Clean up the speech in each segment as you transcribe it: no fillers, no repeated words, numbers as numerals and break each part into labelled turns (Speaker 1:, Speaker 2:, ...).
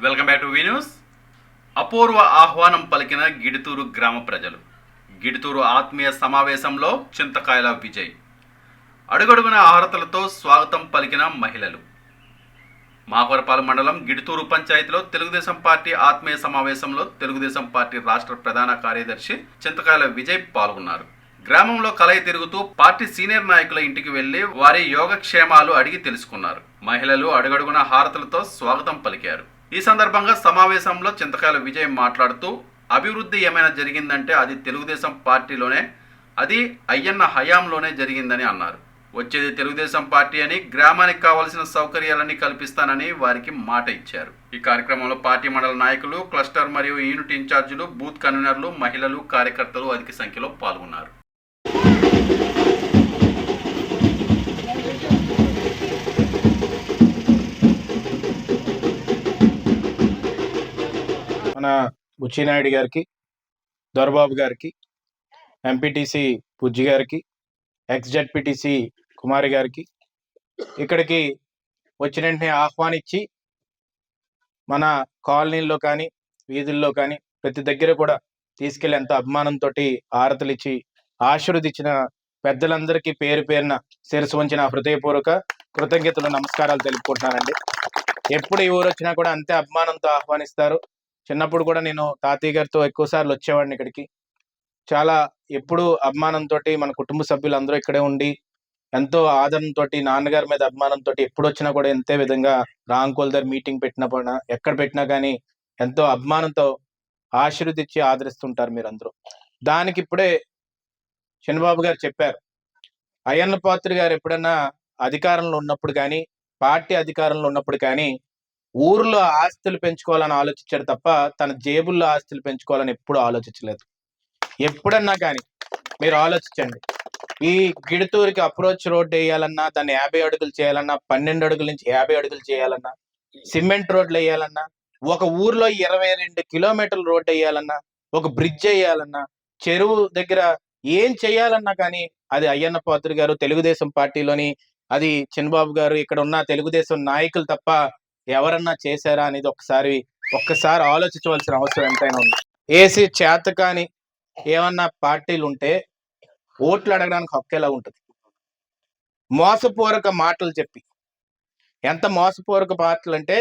Speaker 1: Welcome back to V news. అపూర్వ ఆహ్వానం పలికిన గిడుతూరు గ్రామ ప్రజలు. గిడుతూరు ఆత్మీయ సమావేశంలో చింతకాయల విజయ్. అడుగడుగున ఆరతలతో స్వాగతం పలికిన మహిళలు. మాకవరపాలెం మండలం గిడుతూరు పంచాయతీలో తెలుగుదేశం పార్టీ ఆత్మీయ సమావేశంలో తెలుగుదేశం పార్టీ రాష్ట్ర ప్రధాన కార్యదర్శి చింతకాయల విజయ్ పాల్గొన్నారు. గ్రామంలో కలయి తిరుగుతూ పార్టీ సీనియర్ నాయకుల ఇంటికి వెళ్లి వారి యోగక్షేమాలు అడిగి తెలుసుకున్నారు. మహిళలు అడుగడుగున హారతులతో స్వాగతం పలికారు. ఈ సందర్భంగా సమావేశంలో చింతకాయల విజయ్ మాట్లాడుతూ అభివృద్ధి ఏమైనా జరిగిందంటే అది తెలుగుదేశం పార్టీలోనే, అది అయ్యన్న హయాంలోనే జరిగిందని అన్నారు. వచ్చేది తెలుగుదేశం పార్టీ అని, గ్రామానికి కావాల్సిన సౌకర్యాలన్నీ కల్పిస్తానని వారికి మాట ఇచ్చారు. ఈ కార్యక్రమంలో పార్టీ మండల నాయకులు, క్లస్టర్ మరియు యూనిట్ ఇన్ఛార్జీలు, బూత్ కన్వీనర్లు, మహిళలు, కార్యకర్తలు అధిక సంఖ్యలో పాల్గొన్నారు.
Speaker 2: మన బుచ్చినాయుడు గారికి, దొరబాబు గారికి, ఎంపీటీసీ బుజ్జి గారికి, ఎక్స్జెడ్పీటీసీ కుమారి గారికి ఇక్కడికి వచ్చిన వెంటనే ఆహ్వానించి మన కాలనీల్లో కానీ వీధుల్లో కానీ ప్రతి దగ్గర కూడా తీసుకెళ్లి ఎంతో అభిమానంతో ఆరతలు ఇచ్చి ఆశీర్వదించిన పెద్దలందరికీ పేరు పేరున శిరసు వంచిన హృదయపూర్వక కృతజ్ఞతలు, నమస్కారాలు తెలుపుకుంటున్నానండి. ఎప్పుడు ఈ ఊరు వచ్చినా కూడా అంతే అభిమానంతో ఆహ్వానిస్తారు. చిన్నప్పుడు కూడా నేను తాతయ్య గారితో ఎక్కువ సార్లు వచ్చేవాడిని ఇక్కడికి. చాలా ఎప్పుడు అభిమానంతో మన కుటుంబ సభ్యులందరూ ఇక్కడే ఉండి ఎంతో ఆదరణతో, నాన్నగారి మీద అభిమానంతో ఎప్పుడు వచ్చినా కూడా ఎంతే విధంగా రాంకోల్ దగ్గర మీటింగ్ పెట్టినప్పుడు ఎక్కడ పెట్టినా కానీ ఎంతో అభిమానంతో ఆశీర్వదించి ఆదరిస్తుంటారు మీరందరూ. దానికి ఇప్పుడే చంద్రబాబు గారు చెప్పారు, అయ్యన్న పాత్రి గారు ఎప్పుడన్నా అధికారంలో ఉన్నప్పుడు కానీ, పార్టీ అధికారంలో ఉన్నప్పుడు కానీ ఊర్లో ఆస్తులు పెంచుకోవాలని ఆలోచించాడు తప్ప తన జేబుల్లో ఆస్తులు పెంచుకోవాలని ఎప్పుడు ఆలోచించలేదు. ఎప్పుడన్నా కానీ మీరు ఆలోచించండి, ఈ గిడుతూరికి అప్రోచ్ రోడ్ వేయాలన్నా, దాన్ని 50 అడుగులు చేయాలన్నా, 12 అడుగుల నుంచి 50 అడుగులు చేయాలన్నా, సిమెంట్ రోడ్లు వేయాలన్నా, ఒక ఊర్లో 22 కిలోమీటర్ల రోడ్డు వేయాలన్నా, ఒక బ్రిడ్జ్ వేయాలన్నా, చెరువు దగ్గర ఏం చేయాలన్నా కానీ అది అయ్యన్న పాత్రి గారు, తెలుగుదేశం పార్టీలోని అది చంద్రబాబు గారు, ఇక్కడ ఉన్న తెలుగుదేశం నాయకులు తప్ప ఎవరన్నా చేశారా అనేది ఒక్కసారి ఆలోచించవలసిన అవసరం ఎంతైనా ఉంది. ఏసీ చేతకాని ఏమన్నా పార్టీలు ఉంటే ఓట్లు అడగడానికి హక్కు ఎలా ఉంటుంది? మోసపూరక మాటలు చెప్పి, ఎంత మోసపూరక మాటలు అంటే,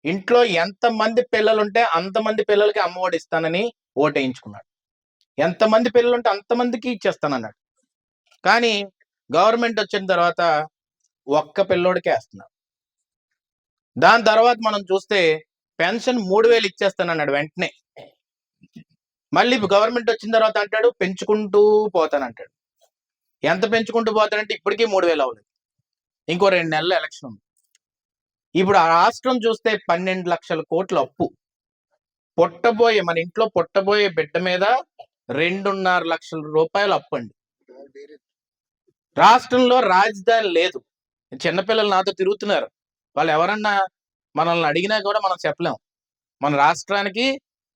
Speaker 2: ఇంట్లో ఎంతమంది పిల్లలుంటే అంతమంది పిల్లలకి అమ్మఒడి ఇస్తానని ఓటేయించుకున్నాడు. ఎంతమంది పిల్లలుంటే అంతమందికి ఇచ్చేస్తానన్నాడు. కానీ గవర్నమెంట్ వచ్చిన తర్వాత ఒక్క పిల్లోడికే వేస్తున్నాడు. దాని తర్వాత మనం చూస్తే పెన్షన్ 3000 ఇచ్చేస్తానన్నాడు వెంటనే. మళ్ళీ గవర్నమెంట్ వచ్చిన తర్వాత అంటాడు పెంచుకుంటూ పోతానంటాడు. ఎంత పెంచుకుంటూ పోతానంటే ఇప్పటికీ 3000 అవ్వలేదు. ఇంకో 2 నెలలు ఎలక్షన్ ఉంది. ఇప్పుడు ఆ రాష్ట్రం చూస్తే 12 లక్షల కోట్ల అప్పు. మన ఇంట్లో పుట్టబోయే బిడ్డ మీద 2.5 లక్షల రూపాయలు అప్పు అండి. రాష్ట్రంలో రాజధాని లేదు. చిన్నపిల్లలు నాతో తిరుగుతున్నారు, వాళ్ళు ఎవరన్నా మనల్ని అడిగినా కూడా మనం చెప్పలేం. మన రాష్ట్రానికి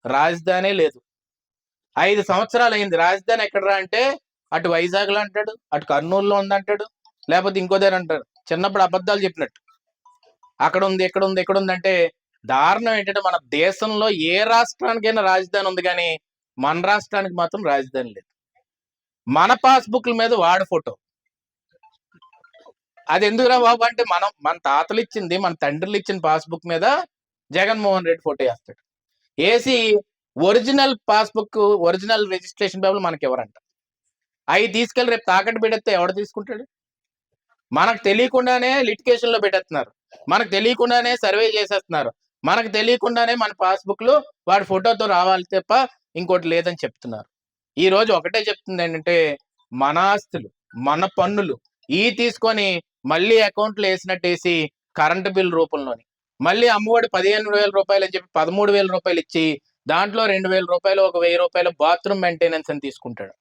Speaker 2: రాజధానే లేదు. 5 సంవత్సరాలు అయింది. రాజధాని ఎక్కడరా అంటే అటు వైజాగ్లో అంటాడు, అటు కర్నూలులో ఉందంటాడు, లేకపోతే ఇంకో దగ్గర అంటాడు. చిన్నప్పుడు అబద్ధాలు చెప్పినట్టు అక్కడ ఉంది, ఇక్కడ ఉంది, ఎక్కడ ఉంది అంటే. దారుణం ఏంటంటే మన దేశంలో ఏ రాష్ట్రానికైనా రాజధాని ఉంది, కానీ మన రాష్ట్రానికి మాత్రం రాజధాని లేదు. మన పాస్బుక్ల మీద వాడి ఫోటో. అది ఎందుకురా బాబు అంటే, మన తాతలు ఇచ్చింది, మన తండ్రులు ఇచ్చిన పాస్బుక్ మీద జగన్మోహన్ రెడ్డి ఫోటో వేస్తాడు. వేసి ఒరిజినల్ పాస్బుక్, ఒరిజినల్ రిజిస్ట్రేషన్ పేపర్లు మనకి ఎవరంట. అవి తీసుకెళ్ళి రేపు తాకట్టు పెడితే ఎవడు తీసుకుంటాడు? మనకు తెలియకుండానే లిటిగేషన్ లో పెట్టేస్తున్నారు, మనకు తెలియకుండానే సర్వే చేసేస్తున్నారు, మనకు తెలియకుండానే మన పాస్బుక్లు వాడి ఫోటోతో రావాలి తప్ప ఇంకోటి లేదని చెప్తున్నారు. ఈ రోజు ఒకటే చెప్తుంది ఏంటంటే, మన ఆస్తులు, మన పన్నులు ఈ తీసుకొని మళ్ళీ అకౌంట్లో వేసినట్టేసి కరెంటు బిల్ రూపంలోని మళ్ళీ అమ్మఒడి 15,000 రూపాయలు అని చెప్పి 13,000 రూపాయలు ఇచ్చి దాంట్లో 2,000 రూపాయలు, 1,000 రూపాయలు బాత్రూమ్ మెయింటెనెన్స్ అని తీసుకుంటాడు.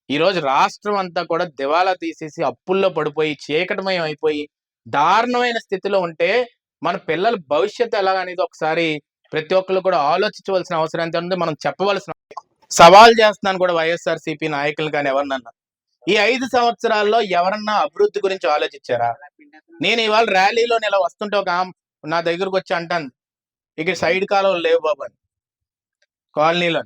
Speaker 2: ఈ రోజు రాష్ట్రం అంతా కూడా దివాలా తీసేసి అప్పుల్లో పడిపోయి చీకటమయం అయిపోయి దారుణమైన స్థితిలో ఉంటే మన పిల్లల భవిష్యత్తు ఎలా అనేది ఒకసారి ప్రతి ఒక్కరు కూడా ఆలోచించవలసిన అవసరం ఎంత ఉంది. మనం చెప్పవలసిన సవాల్ చేస్తున్నాను కూడా వైఎస్ఆర్సీపీ నాయకులు కానీ ఎవరినన్నా, ఈ 5 సంవత్సరాల్లో ఎవరన్నా అభివృద్ధి గురించి ఆలోచించారా? నేను ఇవాళ ర్యాలీలో ఇలా వస్తుంటే ఒక నా దగ్గరకు వచ్చి అంటాను, ఇక సైడ్ కాలువలు లేవు బాబు అని కాలనీలో.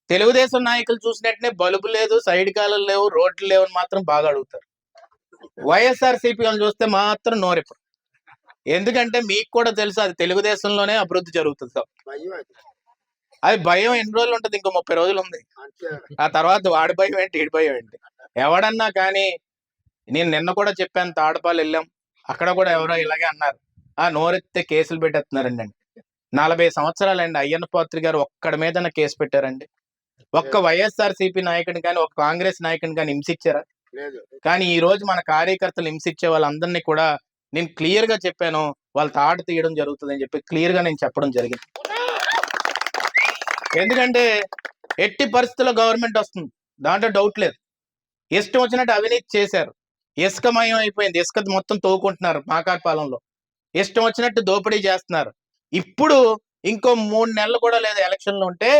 Speaker 2: తెలుగుదేశం నాయకులు చూసినట్టునే బలుపు లేదు, సైడ్ కాలువలు లేవు, రోడ్లు లేవు అని మాత్రం బాగా అడుగుతారు. వైఎస్ఆర్ సిపిఎం చూస్తే మాత్రం నోరెప్పుడు. ఎందుకంటే మీకు కూడా తెలుసు అది తెలుగుదేశంలోనే అభివృద్ధి జరుగుతుంది. అది భయం ఎన్ని రోజులు ఉంటుంది? ఇంకో 30 రోజులు ఉంది. ఆ తర్వాత వాడి భయం ఏంటి, ఈడి భయం ఏంటి? ఎవడన్నా కానీ, నేను నిన్న కూడా చెప్పాను, తాడపాలు వెళ్ళాం, అక్కడ కూడా ఎవరో ఇలాగే అన్నారు, నోరెత్తే కేసులు పెట్టేస్తున్నారండి. 40 సంవత్సరాలండి అయ్యన్న పాత్రి గారు ఒక్కడి మీద కేసు పెట్టారండి? ఒక్క వైఎస్ఆర్ సిపి నాయకుడిని కానీ, ఒక కాంగ్రెస్ నాయకుడిని కానీ హింసించారా? కానీ ఈ రోజు మన కార్యకర్తలు హింసించే వాళ్ళందరినీ కూడా నేను క్లియర్ గా చెప్పాను, వాళ్ళ తాట తీయడం జరుగుతుంది అని చెప్పి క్లియర్ గా నేను చెప్పడం జరిగింది. ఎందుకంటే ఎట్టి పరిస్థితుల్లో గవర్నమెంట్ వస్తుంది, దాంట్లో డౌట్ లేదు. ఇష్టం వచ్చినట్టు అవినీతి చేశారు, ఇసుకమయం అయిపోయింది, ఇసుక మొత్తం తోకుంటున్నారు పాకాలపాలెంలో, ఇష్టం వచ్చినట్టు దోపిడీ చేస్తున్నారు. ఇప్పుడు ఇంకో 3 నెలలు కూడా లేదు ఎలక్షన్లు ఉంటే,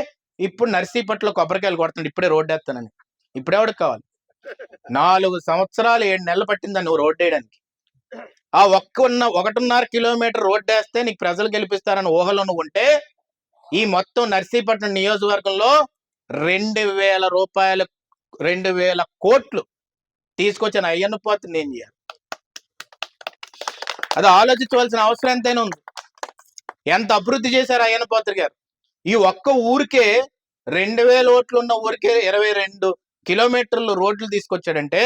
Speaker 2: ఇప్పుడు నర్సీపట్లో కొబ్బరికాయలు కొడుతున్నాడు, ఇప్పుడే రోడ్డు వేస్తానని. ఇప్పుడెవడికి కావాలి? 4 సంవత్సరాలు 7 నెలలు పట్టిందని నువ్వు రోడ్డు వేయడానికి. ఆ 1.5 కిలోమీటర్ రోడ్డు వేస్తే నీకు ప్రజలు గెలిపిస్తారని ఊహలో నువ్వు ఉంటే, ఈ మొత్తం నర్సీపట్నం నియోజకవర్గంలో 2,000 రూపాయలు 2,000 కోట్లు తీసుకొచ్చిన అయ్యన్న పాత్రని ఏం చేయాలి? అది ఆలోచించవలసిన అవసరం ఎంతైనా ఉంది. ఎంత అభివృద్ధి చేశారు అయ్యన్న పాత్ర గారు? ఈ ఒక్క ఊరికే 2,000 ఓట్లు ఉన్న ఊరికే 22 కిలోమీటర్లు రోడ్లు తీసుకొచ్చాడంటే,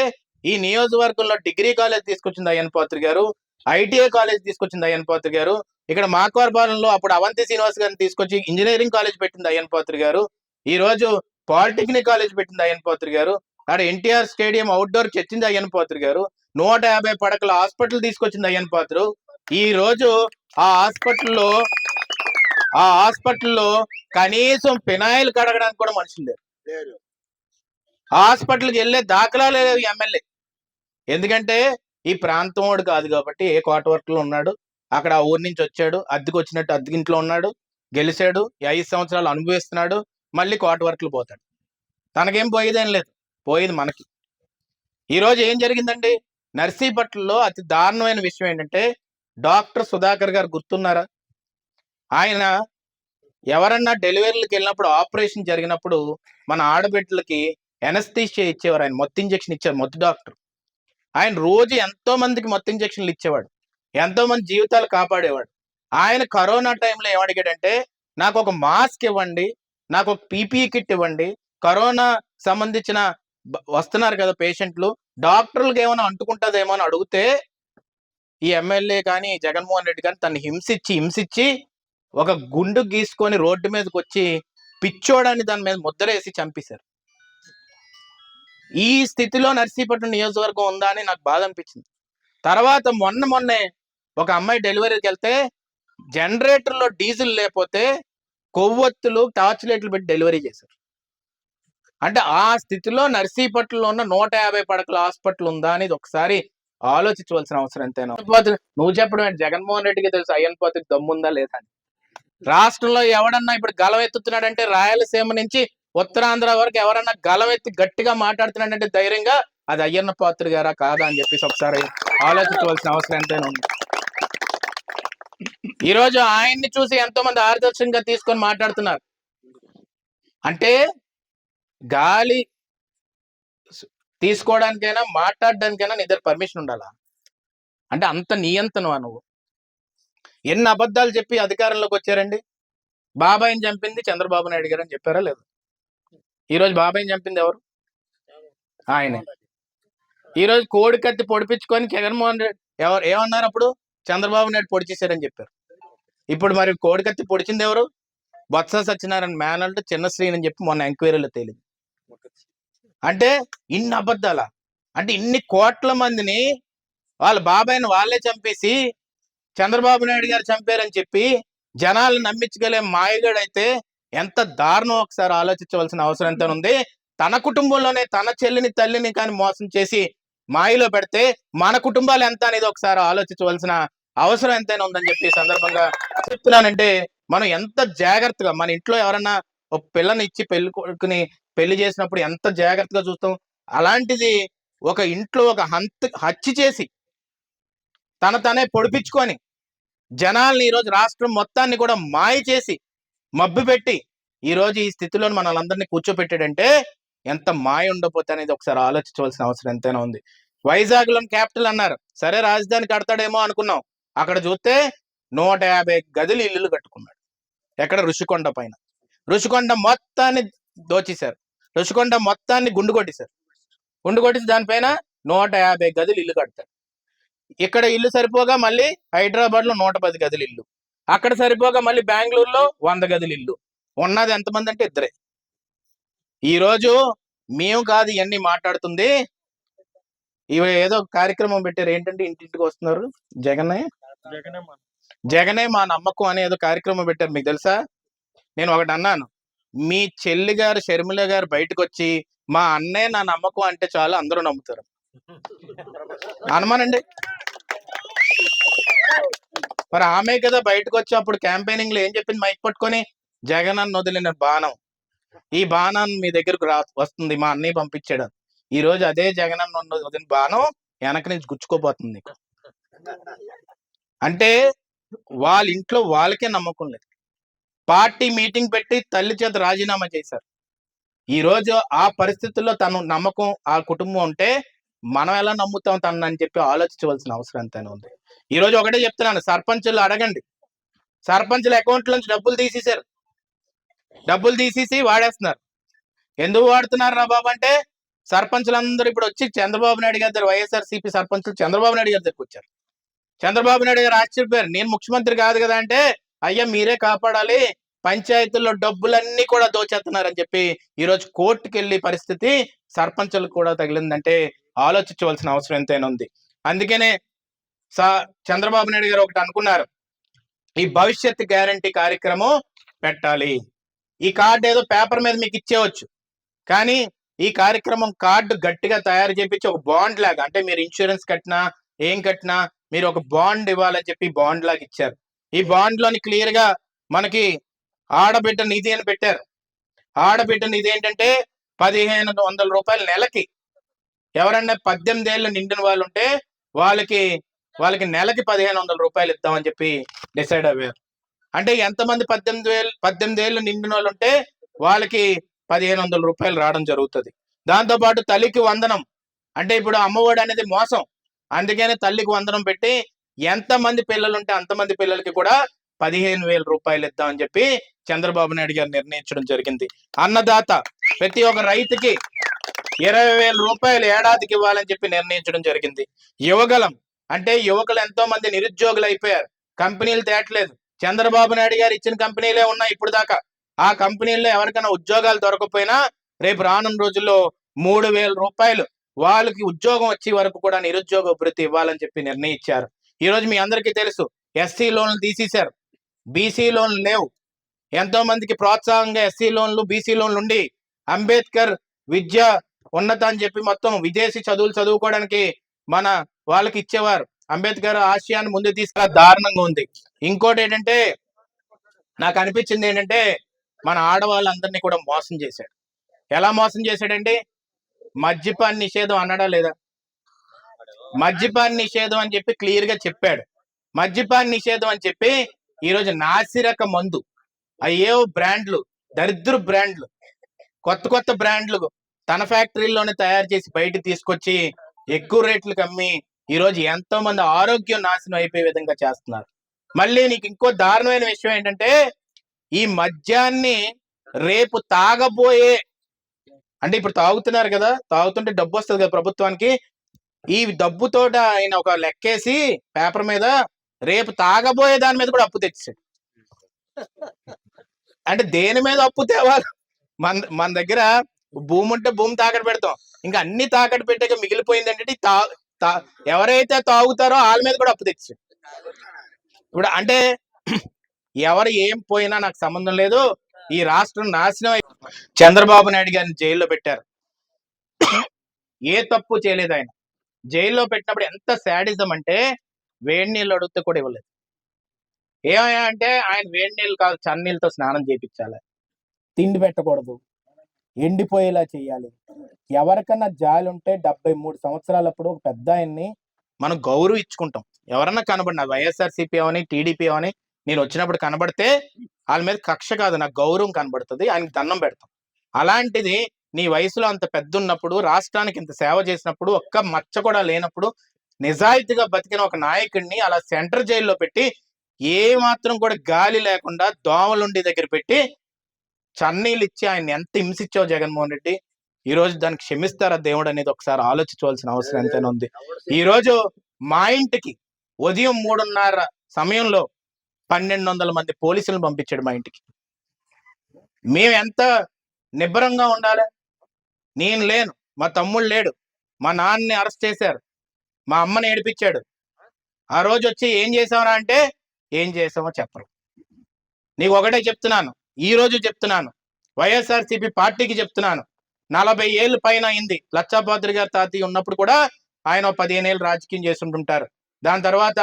Speaker 2: ఈ నియోజకవర్గంలో డిగ్రీ కాలేజ్ తీసుకొచ్చింది అయ్యన్న పాత్ర గారు, ఐటీఐ కాలేజ్ తీసుకొచ్చింది అయ్యన్న పాత్ర గారు, ఇక్కడ మాకవరపాలెంలో అప్పుడు అవంతి శ్రీనివాస్ గారిని తీసుకొచ్చి ఇంజనీరింగ్ కాలేజ్ పెట్టింది అయ్యన్న పాత్ర గారు, ఈ రోజు పాలిటెక్నిక్ కాలేజ్ పెట్టింది అయ్యన్న పాత్ర గారు, అక్కడ ఎన్టీఆర్ స్టేడియం అవుట్డోర్ తెచ్చింది అయ్యన్న పాత్ర గారు, 150 పడకల హాస్పిటల్ తీసుకొచ్చింది అయ్యన్న పాత్ర. ఈ రోజు ఆ హాస్పిటల్లో కనీసం ఫినాయిల్ కడగడానికి కూడా మనుషులు లేరు. హాస్పిటల్కి వెళ్ళే దాఖలాలు లేవు ఎమ్మెల్యే. ఎందుకంటే ఈ ప్రాంతం వాడు కాదు కాబట్టి, ఏ కోట వర్క్ లో ఉన్నాడు, అక్కడ ఆ ఊరి నుంచి వచ్చాడు, అద్దెకు వచ్చినట్టు అద్దెకింట్లో ఉన్నాడు, గెలిచాడు, 5 సంవత్సరాలు అనుభవిస్తున్నాడు, మళ్ళీ కోట వర్క్లు పోతాడు. తనకేం పోయేదేం లేదు, పోయేది మనకి. ఈ రోజు ఏం జరిగిందండి నర్సీపట్నంలో? అతి దారుణమైన విషయం ఏంటంటే, డాక్టర్ సుధాకర్ గారు గుర్తున్నారా? ఆయన ఎవరన్నా డెలివరీలకు వెళ్ళినప్పుడు, ఆపరేషన్ జరిగినప్పుడు మన ఆడబిడ్డలకి ఎనస్థీషియా ఇచ్చేవారు. ఆయన మొత్తం ఇంజక్షన్ ఇచ్చారు, మొత్తం డాక్టర్. ఆయన రోజు ఎంతో మందికి మొత్తం ఇంజక్షన్లు ఇచ్చేవాడు, ఎంతో మంది జీవితాలు కాపాడేవాడు. ఆయన కరోనా టైంలో ఏమడిగాడంటే, నాకు ఒక మాస్క్ ఇవ్వండి, నాకు ఒక పీపీఈ కిట్ ఇవ్వండి, కరోనా సంబంధించిన వస్తున్నారు కదా పేషెంట్లు, డాక్టర్లకు ఏమైనా అంటుకుంటుందేమో అని అడిగితే, ఈ ఎమ్మెల్యే కానీ జగన్మోహన్ రెడ్డి కానీ తను హింసించి ఒక గుండు గీసుకొని రోడ్డు మీదకి వచ్చి పిచ్చోడాన్ని దాని మీద ముద్రేసి చంపేశారు. ఈ స్థితిలో నర్సీపట్నం నియోజకవర్గం ఉందా అని నాకు బాధ అనిపించింది. తర్వాత మొన్నే ఒక అమ్మాయి డెలివరీకి వెళ్తే జనరేటర్లో డీజిల్ లేకపోతే కొవ్వొత్తులు టార్చ్ లైట్లు పెట్టి డెలివరీ చేశారు. అంటే ఆ స్థితిలో నర్సీపట్నంలో ఉన్న 150 పడకల హాస్పిటల్ ఉందా అనేది ఒకసారి ఆలోచించవలసిన అవసరం ఎంతైనా. నువ్వు చెప్పడం జగన్మోహన్ రెడ్డికి తెలుసు అయ్యన్న పాత్రకి దమ్ముందా లేదా అని. రాష్ట్రంలో ఎవడన్నా ఇప్పుడు గలం ఎత్తుతున్నాడంటే, రాయలసీమ నుంచి ఉత్తరాంధ్ర వరకు ఎవరన్నా గలం ఎత్తి గట్టిగా మాట్లాడుతున్నాడంటే ధైర్యంగా, అది అయ్యన్న పాత్ర గారా కాదా అని చెప్పేసి ఒకసారి ఆలోచించవలసిన అవసరం ఎంతైనా ఉంది. ఈరోజు ఆయన్ని చూసి ఎంతో మంది ఆదర్శంగా తీసుకొని మాట్లాడుతున్నారు. అంటే గాలి తీసుకోవడానికైనా మాట్లాడడానికైనా నీ దగ్గర పర్మిషన్ ఉండాలా? అంటే అంత నియంత్రణవా నువ్వు? ఎన్ని అబద్ధాలు చెప్పి అధికారంలోకి వచ్చారండి? బాబాయిని చంపింది చంద్రబాబు నాయుడు గారు అని చెప్పారా లేదు? ఈరోజు బాబాయిని చంపింది ఎవరు? ఆయనే. ఈరోజు కోడి కత్తి పొడిపించుకొని జగన్మోహన్ రెడ్డి ఏమన్నారు? అప్పుడు చంద్రబాబు నాయుడు పొడిచేశారని చెప్పారు. ఇప్పుడు మరి కోడి కత్తి పొడిచింది ఎవరు? బొత్స సత్యనారాయణ మేనల్ట్ చిన్నశ్రీని అని చెప్పి మొన్న ఎంక్వైరీలో తేలింది. అంటే ఇన్ని అబద్ధాలా? అంటే ఇన్ని కోట్ల మందిని వాళ్ళ బాబాయిని వాళ్ళే చంపేసి చంద్రబాబు నాయుడు గారు చంపారని చెప్పి జనాలు నమ్మించగలే మాయగాడైతే ఎంత దారుణం ఒకసారి ఆలోచించవలసిన అవసరం ఎంత ఉంది. తన కుటుంబంలోనే తన చెల్లిని తల్లిని కానీ మోసం చేసి మాయలో పెడితే మన కుటుంబాలు ఎంత అనేది ఒకసారి ఆలోచించవలసిన అవసరం ఎంతైనా ఉందని చెప్పి సందర్భంగా చెప్తున్నానంటే, మనం ఎంత జాగ్రత్తగా మన ఇంట్లో ఎవరన్నా ఒక పిల్లని ఇచ్చి పెళ్లి కొడుకుని పెళ్లి చేసినప్పుడు ఎంత జాగ్రత్తగా చూస్తాం. అలాంటిది ఒక ఇంట్లో ఒక హత్య చేసి తనే పొడిపించుకొని జనాల్ని ఈరోజు రాష్ట్రం మొత్తాన్ని కూడా మాయ చేసి మబ్బు పెట్టి ఈరోజు ఈ స్థితిలో మనల్ని కూర్చోపెట్టాడంటే ఎంత మాయ ఉండకపోతే అనేది ఒకసారి ఆలోచించవలసిన అవసరం ఎంతైనా ఉంది. వైజాగ్ లో క్యాపిటల్ అన్నారు, సరే రాజధాని కడతాడేమో అనుకున్నాం. అక్కడ చూస్తే 150 గదులు ఇల్లులు కట్టుకున్నాడు. ఎక్కడ? ఋషికొండ పైన. ఋషికొండ మొత్తాన్ని దోచేశారు. ఋషికొండ మొత్తాన్ని గుండు కొట్టేశారు. గుండు కొట్టేసి దానిపైన 150 గదులు ఇల్లు కడతారు. ఇక్కడ ఇల్లు సరిపోగా మళ్ళీ హైదరాబాద్ లో 110 గదులు ఇల్లు, అక్కడ సరిపోగా మళ్ళీ బెంగళూరులో 100 గదులు ఇల్లు. ఉన్నది ఎంతమంది అంటే ఇద్దరే. ఈ రోజు మేము కాదు ఇవన్నీ మాట్లాడుతుంది. ఇవి ఏదో కార్యక్రమం పెట్టారు, ఏంటంటే ఇంటింటికి వస్తున్నారు జగనే మా నమ్మకం అనే ఏదో కార్యక్రమం పెట్టారు. మీకు తెలుసా? నేను ఒకటి అన్నాను, మీ చెల్లి గారు షర్మిల గారు బయటకు వచ్చి మా అన్నయ్య నా నమ్మకం అంటే చాలు అందరూ నమ్ముతారు. అనుమానండి. మరి ఆమె కదా బయటకు వచ్చి అప్పుడు క్యాంపెయినింగ్ లో ఏం చెప్పింది? మైక్ పట్టుకొని, జగన్ అన్న వదిలిన బాణం, ఈ బాణాన్ని మీ దగ్గరకు వస్తుంది, మా అన్నయ్య పంపించాడు. ఈ రోజు అదే జగన్ అన్న వదిలిన బాణం వెనక నుంచి గుచ్చుకోపోతుంది. అంటే వాళ్ళ ఇంట్లో వాళ్ళకే నమ్మకం లేదు. పార్టీ మీటింగ్ పెట్టి తల్లి చేత రాజీనామా చేశారు. ఈ రోజు ఆ పరిస్థితుల్లో తను నమ్మకం ఆ కుటుంబం ఉంటే మనం ఎలా నమ్ముతాం తనని అని చెప్పి ఆలోచించవలసిన అవసరం ఎంతైనా ఉంది. ఈ రోజు ఒకటే చెప్తున్నాను, సర్పంచులు అడగండి. సర్పంచుల అకౌంట్ నుంచి డబ్బులు తీసేశారు. డబ్బులు తీసేసి వాడేస్తున్నారు. ఎందుకు వాడుతున్నారు రా బాబు అంటే, సర్పంచులందరూ ఇప్పుడు వచ్చి చంద్రబాబు నాయుడు గారి దగ్గర, వైఎస్ఆర్సీపీ సర్పంచులు చంద్రబాబు నాయుడు గారి దగ్గరకు వచ్చారు. చంద్రబాబు నాయుడు గారు ఆశ్చర్యపోయారు, నేను ముఖ్యమంత్రి కాదు కదా అంటే, అయ్యా మీరే కాపాడాలి, పంచాయతీల్లో డబ్బులన్నీ కూడా దోచేస్తున్నారని చెప్పి ఈరోజు కోర్టుకు వెళ్ళే పరిస్థితి సర్పంచులకు కూడా తగిలిందంటే ఆలోచించవలసిన అవసరం ఎంతైనా ఉంది. అందుకనే చంద్రబాబు నాయుడు గారు ఒకటి అనుకున్నారు, ఈ భవిష్యత్ గ్యారంటీ కార్యక్రమం పెట్టాలి. ఈ కార్డు ఏదో పేపర్ మీద మీకు ఇచ్చేవచ్చు, కానీ ఈ కార్యక్రమం కార్డు గట్టిగా తయారు చేపించి ఒక బాండ్ లాగా, అంటే మీరు ఇన్సూరెన్స్ కట్టినా ఏం కట్టినా మీరు ఒక బాండ్ ఇవ్వాలని చెప్పి బాండ్ లాగా ఇచ్చారు. ఈ బాండ్ లోని క్లియర్ గా మనకి ఆడబిడ్డ నిధి అని పెట్టారు. ఆడబిడ్డ నిధి ఏంటంటే 1500 రూపాయలు నెలకి. ఎవరన్నా 18 ఏళ్ళు నిండిన వాళ్ళు ఉంటే వాళ్ళకి నెలకి 1500 రూపాయలు ఇద్దామని చెప్పి డిసైడ్ అయ్యారు. అంటే ఎంతమంది 18 ఏళ్ళు నిండిన వాళ్ళు ఉంటే వాళ్ళకి 1500 రూపాయలు రావడం జరుగుతుంది. దాంతోపాటు తల్లికి వందనం, అంటే ఇప్పుడు అమ్మఒడి అనేది మోసం, అందుకనే తల్లికి వందనం పెట్టి ఎంతమంది పిల్లలు ఉంటే అంతమంది పిల్లలకి కూడా 15,000 రూపాయలు ఇద్దామని చెప్పి చంద్రబాబు నాయుడు గారు నిర్ణయించడం జరిగింది. అన్నదాత ప్రతి ఒక్క రైతుకి 20,000 రూపాయలు ఏడాదికి ఇవ్వాలని చెప్పి నిర్ణయించడం జరిగింది. యువగలం, అంటే యువకులు ఎంతో మంది నిరుద్యోగులు అయిపోయారు, కంపెనీలు తేటలేదు. చంద్రబాబు నాయుడు గారు ఇచ్చిన కంపెనీలే ఉన్నాయి ఇప్పుడు దాకా. ఆ కంపెనీల్లో ఎవరికైనా ఉద్యోగాలు దొరకపోయినా రేపు రానున్న రోజుల్లో 3,000 రూపాయలు వాళ్ళకి ఉద్యోగం వచ్చే వరకు కూడా నిరుద్యోగ భృతి ఇవ్వాలని చెప్పి నిర్ణయించారు. ఈ రోజు మీ అందరికీ తెలుసు, ఎస్సీ లోన్లు తీసేశారు, బీసీ లోన్లు లేవు. ఎంతో మందికి ప్రోత్సాహంగా ఎస్సీ లోన్లు బీసీ లోన్లు ఉండి అంబేద్కర్ విద్య ఉన్నత అని చెప్పి మొత్తం విదేశీ చదువులు చదువుకోవడానికి మన వాళ్ళకి ఇచ్చేవారు. అంబేద్కర్ ఆశయాన్ని ముందు తీసుకురా దారుణంగా ఉంది. ఇంకోటి ఏంటంటే నాకు అనిపించింది ఏంటంటే, మన ఆడవాళ్ళందరినీ కూడా మోసం చేశాడు. ఎలా మోసం చేశాడండి? మద్యపాన నిషేధం అన్నాడా లేదా? మద్యపాన నిషేధం అని చెప్పి క్లియర్ గా చెప్పాడు. మద్యపాన నిషేధం అని చెప్పి ఈరోజు నాసిరక మందు, అయ్యేవో బ్రాండ్లు, దరిద్ర బ్రాండ్లు, కొత్త బ్రాండ్లు తన ఫ్యాక్టరీలోనే తయారు చేసి బయట తీసుకొచ్చి ఎక్కువ రేట్లకు అమ్మి ఈరోజు ఎంతో మంది ఆరోగ్యం నాశనం అయిపోయే విధంగా చేస్తున్నారు. మళ్ళీ నీకు ఇంకో దారుణమైన విషయం ఏంటంటే, ఈ మద్యాన్ని రేపు తాగబోయే, అంటే ఇప్పుడు తాగుతున్నారు కదా, తాగుతుంటే డబ్బు వస్తుంది కదా ప్రభుత్వానికి, ఈ డబ్బుతో ఆయన ఒక లెక్కేసి పేపర్ మీద రేపు తాగబోయే దాని మీద కూడా అప్పు తెచ్చాడు. అంటే దేని మీద అప్పు తేవాలి? మన దగ్గర భూమి ఉంటే భూమి తాకట్టు పెడతాం, ఇంకా అన్ని తాకట్టు పెట్టాక మిగిలిపోయింది అంటే ఎవరైతే తాగుతారో వాళ్ళ మీద కూడా అప్పు తెచ్చాడు. ఇప్పుడు అంటే ఎవరు ఏం పోయినా నాకు సంబంధం లేదు, ఈ రాష్ట్రం నాశనం. చంద్రబాబు నాయుడు గారిని జైల్లో పెట్టారు, ఏ తప్పు చేయలేదు. ఆయన జైల్లో పెట్టినప్పుడు ఎంత శాడిజం అంటే వేడి నీళ్ళు అడిగితే కూడా ఇవ్వలేదు. ఏమయ్యా అంటే ఆయన వేడి నీళ్ళు కాదు చన్నీళ్ళతో స్నానం చేయించాలి, తిండి పెట్టకూడదు, ఎండిపోయేలా చేయాలి. ఎవరికన్నా జాలి ఉంటే 73 సంవత్సరాలప్పుడు ఒక పెద్ద ఆయన్ని మనం గౌరవం ఇచ్చుకుంటాం. ఎవరన్నా కనబడినా వైఎస్ఆర్సీపీ అవని టీడీపీ అవని నేను వచ్చినప్పుడు కనబడితే వాళ్ళ మీద కక్ష కాదు, నాకు గౌరవం కనబడుతుంది, ఆయనకి దండం పెడతాం. అలాంటిది నీ వయసులో అంత పెద్ద ఉన్నప్పుడు, రాష్ట్రానికి ఇంత సేవ చేసినప్పుడు, ఒక్క మచ్చ కూడా లేనప్పుడు, నిజాయితీగా బతికిన ఒక నాయకుడిని అలా సెంట్రల్ జైల్లో పెట్టి ఏ మాత్రం కూడా గాలి లేకుండా దోమలుండి దగ్గర పెట్టి చన్నీళ్ళు ఇచ్చి ఆయన ఎంత హింసించావు జగన్మోహన్ రెడ్డి. ఈ రోజు దానికి క్షమిస్తారా దేవుడు అనేది ఒకసారి ఆలోచించవలసిన అవసరం ఎంతైనా ఉంది. ఈ రోజు మా ఇంటికి ఉదయం 3:30 సమయంలో 1200 మంది పోలీసులను పంపించాడు మా ఇంటికి. మేము ఎంత నిబ్బరంగా ఉండాలి. నేను లేను, మా తమ్ముడు లేడు, మా నాన్నని అరెస్ట్ చేశారు, మా అమ్మని ఏడిపించాడు. ఆ రోజు వచ్చి ఏం చేసావరా అంటే ఏం చేసామో చెప్పరు. నీకు ఒకటే చెప్తున్నాను, ఈ రోజు చెప్తున్నాను, వైఎస్ఆర్సీపీ పార్టీకి చెప్తున్నాను, 40 ఏళ్ళు పైన అయింది. లచ్చాపాత్రి గారి తాతయ్య ఉన్నప్పుడు కూడా ఆయన 15 ఏళ్ళు రాజకీయం చేస్తుంటుంటారు. దాని తర్వాత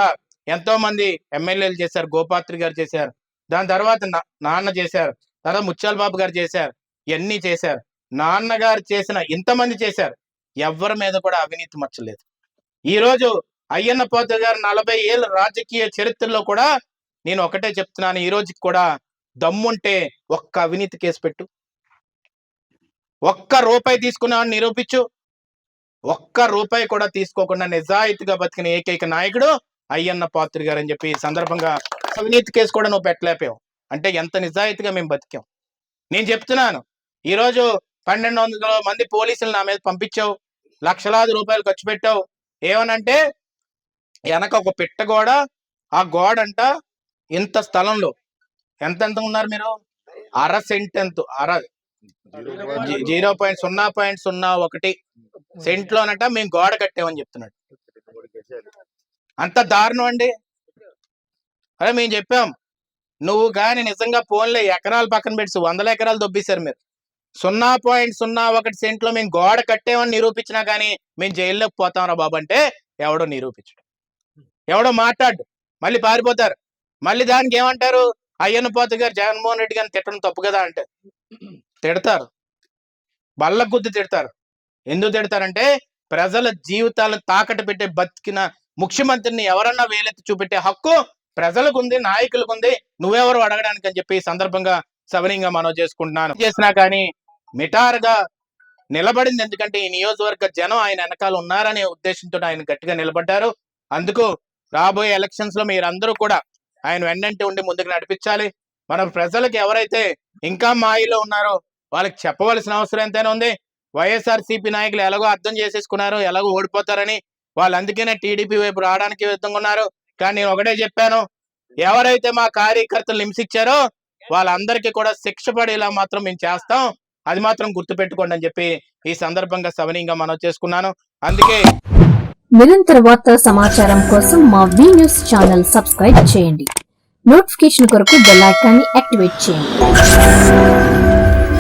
Speaker 2: ఎంతో మంది ఎమ్మెల్యేలు చేశారు, గోపాత్రి గారు చేశారు, దాని తర్వాత నాన్న చేశారు, తర్వాత ముత్యాల బాబు గారు చేశారు, ఇవన్నీ చేశారు. నాన్నగారు చేసిన ఇంతమంది చేశారు, ఎవరి మీద కూడా అవినీతి మచ్చలేదు. ఈ రోజు అయ్యన్న పాత్ర గారు 40 ఏళ్ళ రాజకీయ చరిత్రలో కూడా నేను ఒకటే చెప్తున్నాను, ఈ రోజుకి కూడా దమ్ముంటే ఒక్క అవినీతి కేసు పెట్టు, ఒక్క రూపాయి తీసుకున్నామని నిరూపించు. ఒక్క రూపాయి కూడా తీసుకోకుండా నిజాయితీగా బతికిన ఏకైక నాయకుడు అయ్యన్న పాత్ర గారు అని చెప్పి ఈ సందర్భంగా అవినీతి కేసు కూడా నువ్వు పెట్టలేపావు అంటే ఎంత నిజాయితీగా మేము బతికాం. నేను చెప్తున్నాను, ఈరోజు 1200 మంది పోలీసులు నా మీద పంపించావు, లక్షలాది రూపాయలు ఖర్చు పెట్టావు. ఏమనంటే వెనక ఒక పిట్ట గోడ, ఆ గోడ అంట ఇంత స్థలంలో ఎంత ఉన్నారు మీరు, 1/2 సెంట్, 0.01 సెంట్లోనట మేము గోడ కట్టామని చెప్తున్నాడు. అంత దారుణం అండి. అదే మేము చెప్పాం, నువ్వు కానీ నిజంగా ఫోన్లో ఎకరాలు పక్కన పెట్టి 100 ఎకరాలు దొబ్బేశారు మీరు. 0.01 సెంట్లో మేము గోడ కట్టామని నిరూపించినా కానీ మేము జైల్లోకి పోతాంరా బాబు అంటే ఎవడో నిరూపించడు, ఎవడో మాట్లాడు, మళ్ళీ పారిపోతారు. మళ్ళీ దానికి ఏమంటారు, అయ్యన్న పాత్ర గారు జగన్మోహన్ రెడ్డి గారిని తిట్టడం తప్పు కదా అంటే తిడతారు, బల్ల గుద్ది తిడతారు. ఎందుకు తిడతారంటే ప్రజల జీవితాలను తాకట్టు పెట్టే బతికిన ముఖ్యమంత్రిని ఎవరన్నా వేలెత్తి చూపెట్టే హక్కు ప్రజలకు ఉంది, నాయకులకు ఉంది, నువ్వెవరు అడగడానికి అని చెప్పి ఈ సందర్భంగా సవనీయంగా మనవి చేసుకుంటున్నాను. చేసినా కానీ మిటారుగా నిలబడింది ఎందుకంటే ఈ నియోజకవర్గ జనం ఆయన వెనకాల ఉన్నారనే ఉద్దేశంతో ఆయన గట్టిగా నిలబడ్డారు. అందుకు రాబోయే ఎలక్షన్స్ లో మీరందరూ కూడా ఆయన వెన్నంటి ఉండి ముందుకు నడిపించాలి. మన ప్రజలకు ఎవరైతే ఇంకా మాయలో ఉన్నారో వాళ్ళకి చెప్పవలసిన అవసరం ఎంతైనా ఉంది. వైఎస్ఆర్సీపీ నాయకులు ఎలాగో అర్థం చేసేసుకున్నారు, ఎలాగో ఓడిపోతారని, వాళ్ళు అందుకనే టీడీపీ వైపు రావడానికి విధంగా ఉన్నారు. కానీ నేను ఒకటే చెప్పాను, ఎవరైతే మా కార్యకర్తలు హింసించారో వాళ్ళందరికీ కూడా శిక్ష పడేలా మాత్రం మేము చేస్తాం, అది మాత్రం గుర్తుపెట్టుకోండి అని చెప్పి ఈ సందర్భంగా సవనీయంగా మనం చేసుకున్నాను. అందుకే
Speaker 3: నిరంతర వార్తా సమాచారం కోసం మా వి న్యూస్ ఛానల్ సబ్స్క్రైబ్ చేయండి. నోటిఫికేషన్ కొరకు బెల్ ఐకాన్ని యాక్టివేట్ చేయండి.